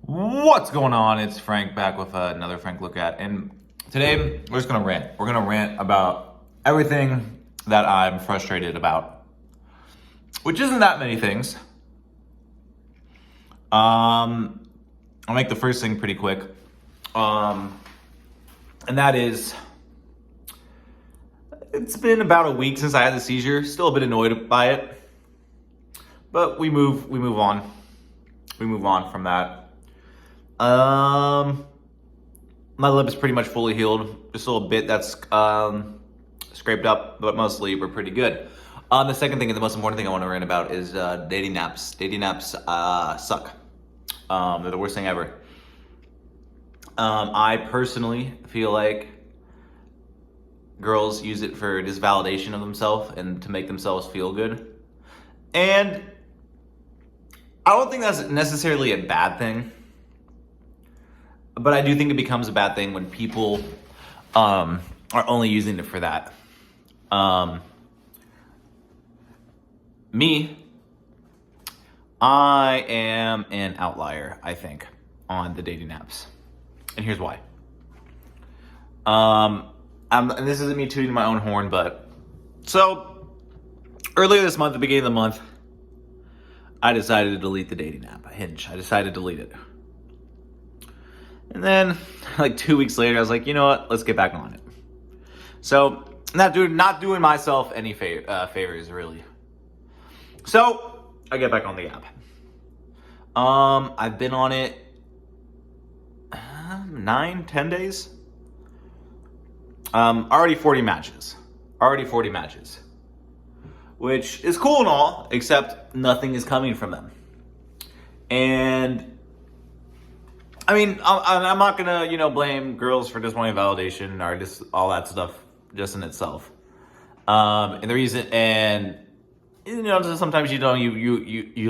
What's going on? It's Frank back with another Frank Look At, and today we're just gonna rant. We're gonna rant about everything that I'm frustrated about, which isn't that many things. I'll make the first thing pretty quick, and that is, it's been about a week since I had the seizure. Still a bit annoyed by it, but we move on. We move on from that. My lip is pretty much fully healed. Just a little bit that's scraped up, but mostly we're pretty good. The second thing and the most important thing I want to rant about is dating apps. Dating apps suck. They're the worst thing ever. I personally feel like girls use it for just validation of themselves and to make themselves feel good. And I don't think that's necessarily a bad thing. But I do think it becomes a bad thing when people are only using it for that. I am an outlier, I think, on the dating apps. And here's why. And this isn't me tooting my own horn, but so earlier this month, the beginning of the month, I decided to delete the dating app, Hinge. I decided to delete it. And then, like 2 weeks later, I was like, you know what? Let's get back on it. So, not doing myself any favors, really. So, I get back on the app. I've been on it 9-10 days. Already 40 matches. Which is cool and all, except nothing is coming from them. And I mean, I'm not gonna, blame girls for just wanting validation or just all that stuff just in itself. And the reason, and sometimes you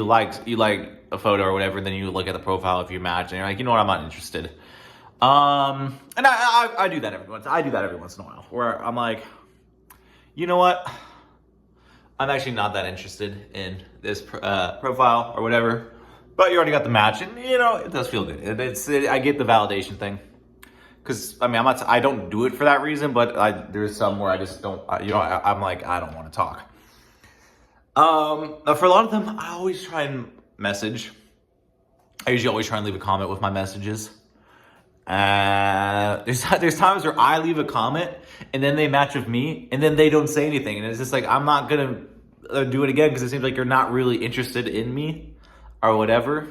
like a photo or whatever, and then you look at the profile if you match, and you're like, you know what, I'm not interested. And I do that every once. I do that every once in a while, where I'm like, you know what, I'm actually not that interested in this profile or whatever. But you already got the match, and it does feel good. I get the validation thing, because I don't do it for that reason, but there's some where I just don't. I'm like, I don't want to talk. For a lot of them, I always try and message. I usually always try and leave a comment with my messages. There's times where I leave a comment and then they match with me, and then they don't say anything, and it's just like, I'm not gonna do it again because it seems like you're not really interested in me. Or whatever,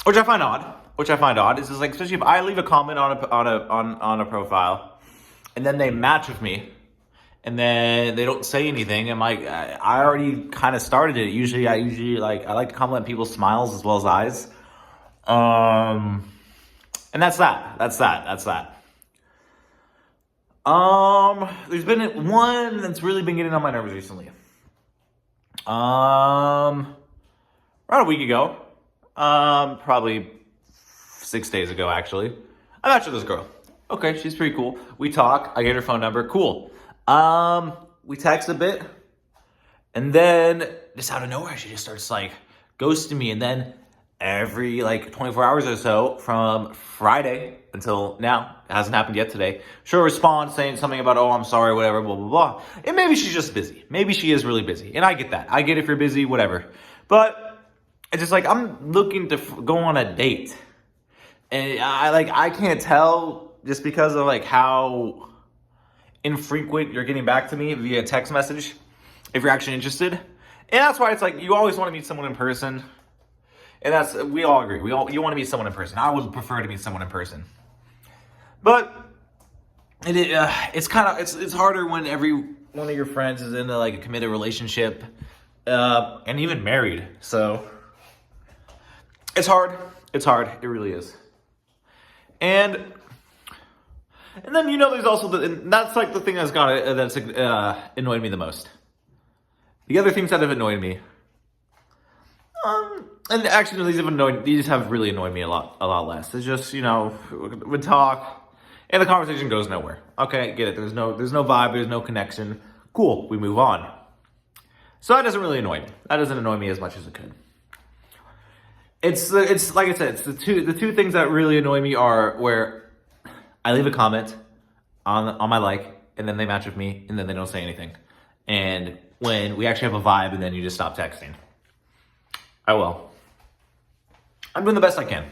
which I find odd. It's just like, especially if I leave a comment on a profile, and then they match with me, and then they don't say anything. I'm like, I already kind of started it. I like to compliment people's smiles as well as eyes. And that's that. There's been one that's really been getting on my nerves recently. Around a week ago, probably 6 days ago, actually, I matched with this girl. Okay, she's pretty cool. We talk. I get her phone number. Cool. We text a bit, and then just out of nowhere, she just starts ghosting me. And then every 24 hours or so, from Friday until now, it hasn't happened yet today, she'll respond saying something about, oh, I'm sorry, whatever, blah, blah, blah. And maybe she's just busy. Maybe she is really busy. And I get that. I get if you're busy, whatever. But it's just I'm looking to go on a date. And I can't tell just because of how infrequent you're getting back to me via text message if you're actually interested. And that's why it's you always want to meet someone in person. And we all agree. You want to meet someone in person. I would prefer to meet someone in person. But it's harder when every one of your friends is in a committed relationship, and even married. So it's hard. It really is. And then there's also that's the thing that's annoyed me the most. The other things that have annoyed me, and actually these have really annoyed me a lot less. It's just we talk, and the conversation goes nowhere. Okay, get it. There's no vibe. There's no connection. Cool. We move on. So that doesn't really annoy me. That doesn't annoy me as much as it could. it's like I said, it's the two things that really annoy me are where I leave a comment on my like, and then they match with me, and then they don't say anything. And when we actually have a vibe, and then you just stop texting. I will. I'm doing the best I can.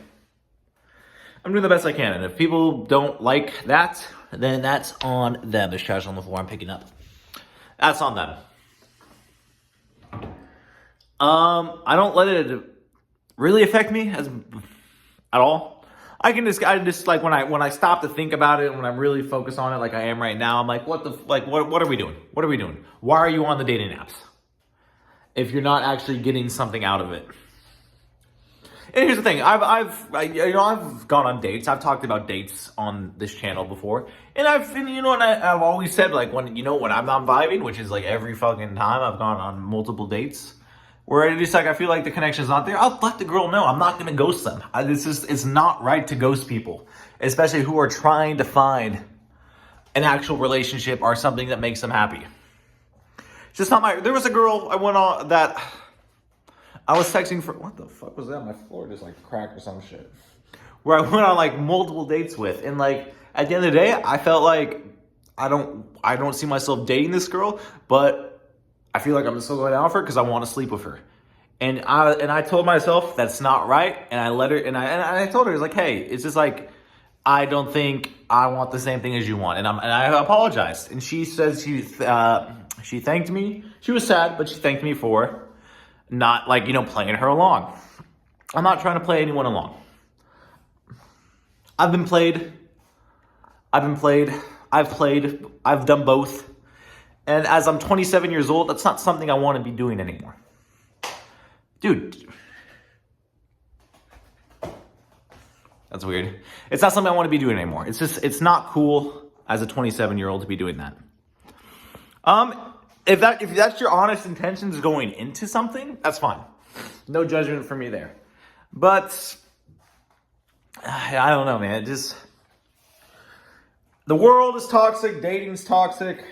And if people don't like that, then that's on them. There's trash on the floor I'm picking up. That's on them. I don't let it really affect me at all. I just like when I stop to think about it, when I'm really focused on it, like I am right now, I'm like, what are we doing? What are we doing? Why are you on the dating apps if you're not actually getting something out of it? And here's the thing, I've gone on dates. I've talked about dates on this channel before, and I've always said, like, when I'm not vibing, which is like every fucking time I've gone on multiple dates, where I just like I feel like the connection's not there, I'll let the girl know. I'm not gonna ghost them. It's not right to ghost people, especially who are trying to find an actual relationship or something that makes them happy. It's just not my. There was a girl I went on that I was texting for. What the fuck was that? My floor just like cracked or some shit. Where I went on like multiple dates with, and like at the end of the day, I felt like I don't see myself dating this girl, but I feel like I'm still going out for her because I want to sleep with her. And I told myself that's not right, and I let her, and I told her, it's like, hey, it's just like, I don't think I want the same thing as you want, and I apologized. And she says she thanked me. She was sad, but she thanked me for not like playing her along. I'm not trying to play anyone along. I've been played. I've played. I've done both. And as I'm 27 years old, that's not something I want to be doing anymore. Dude. That's weird. It's not something I want to be doing anymore. It's not cool as a 27-year-old to be doing that. If that's your honest intentions going into something, that's fine. No judgment for me there. But I don't know, man. The world is toxic, dating's toxic.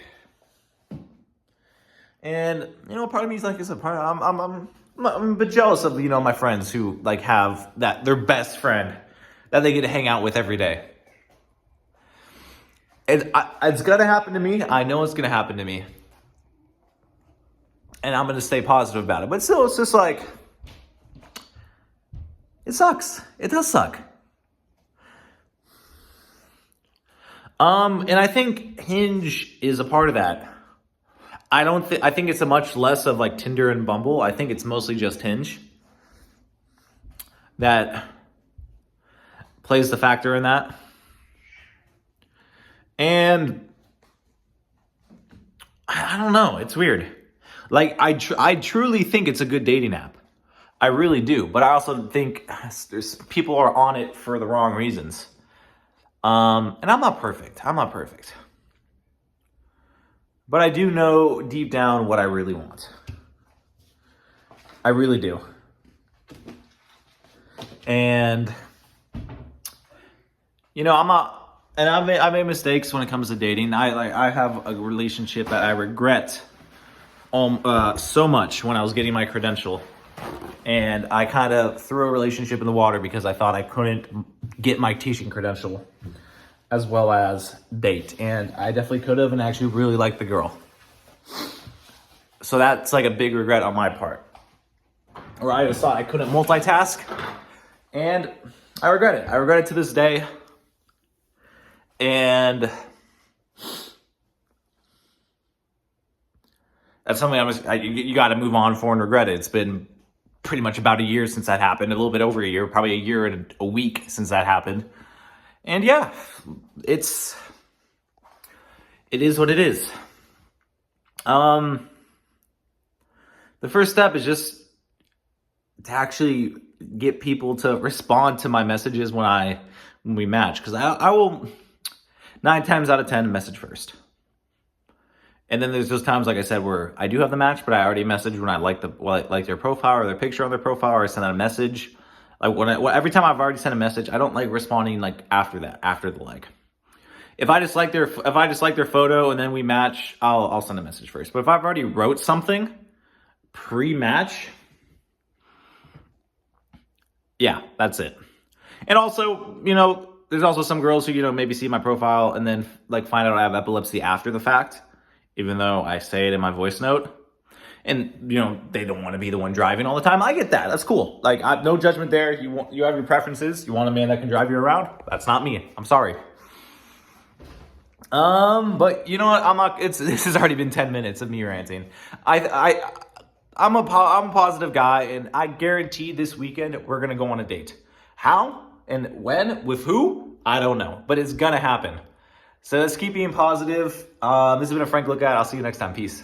And part of me is like I said, I'm a bit jealous of my friends who like have that their best friend that they get to hang out with every day. It's gonna happen to me. I know it's gonna happen to me, and I'm gonna stay positive about it. But still, it's just like it sucks. It does suck. And I think Hinge is a part of that. I think it's a much less of like Tinder and Bumble. I think it's mostly just Hinge that plays the factor in that. And I don't know. It's weird. Like I truly think it's a good dating app. I really do. But I also think people are on it for the wrong reasons. And I'm not perfect. But I do know deep down what I really want. I really do. And I made mistakes when it comes to dating. I have a relationship that I regret so much when I was getting my credential. And I kind of threw a relationship in the water because I thought I couldn't get my teaching credential as well as date. And I definitely could have and actually really liked the girl. So that's like a big regret on my part. Or I just thought I couldn't multitask. And I regret it. I regret it to this day. And that's something you got to move on for and regret it. It's been pretty much about a year since that happened. A little bit over a year. Probably a year and a week since that happened. And yeah, it is what it is. The first step is just to actually get people to respond to my messages when we match. Because I will 9 times out of 10 message first. And then there's those times, like I said, where I do have the match, but I already messaged when I like their profile or their picture on their profile, or I send out a message. Like every time I've already sent a message, I don't like responding like after the like. If I just like their photo and then we match, I'll send a message first. But if I've already wrote something pre-match, Yeah, that's it. And also, there's also some girls who, maybe see my profile and then like find out I have epilepsy after the fact, even though I say it in my voice note. And, they don't want to be the one driving all the time. I get that. That's cool. Like, no judgment there. You have your preferences. You want a man that can drive you around. That's not me. I'm sorry. But you know what? I'm not. This has already been 10 minutes of me ranting. I'm a positive guy, and I guarantee this weekend we're gonna go on a date. How and when with who? I don't know, but it's gonna happen. So let's keep being positive. This has been a Frank Look At. I'll see you next time. Peace.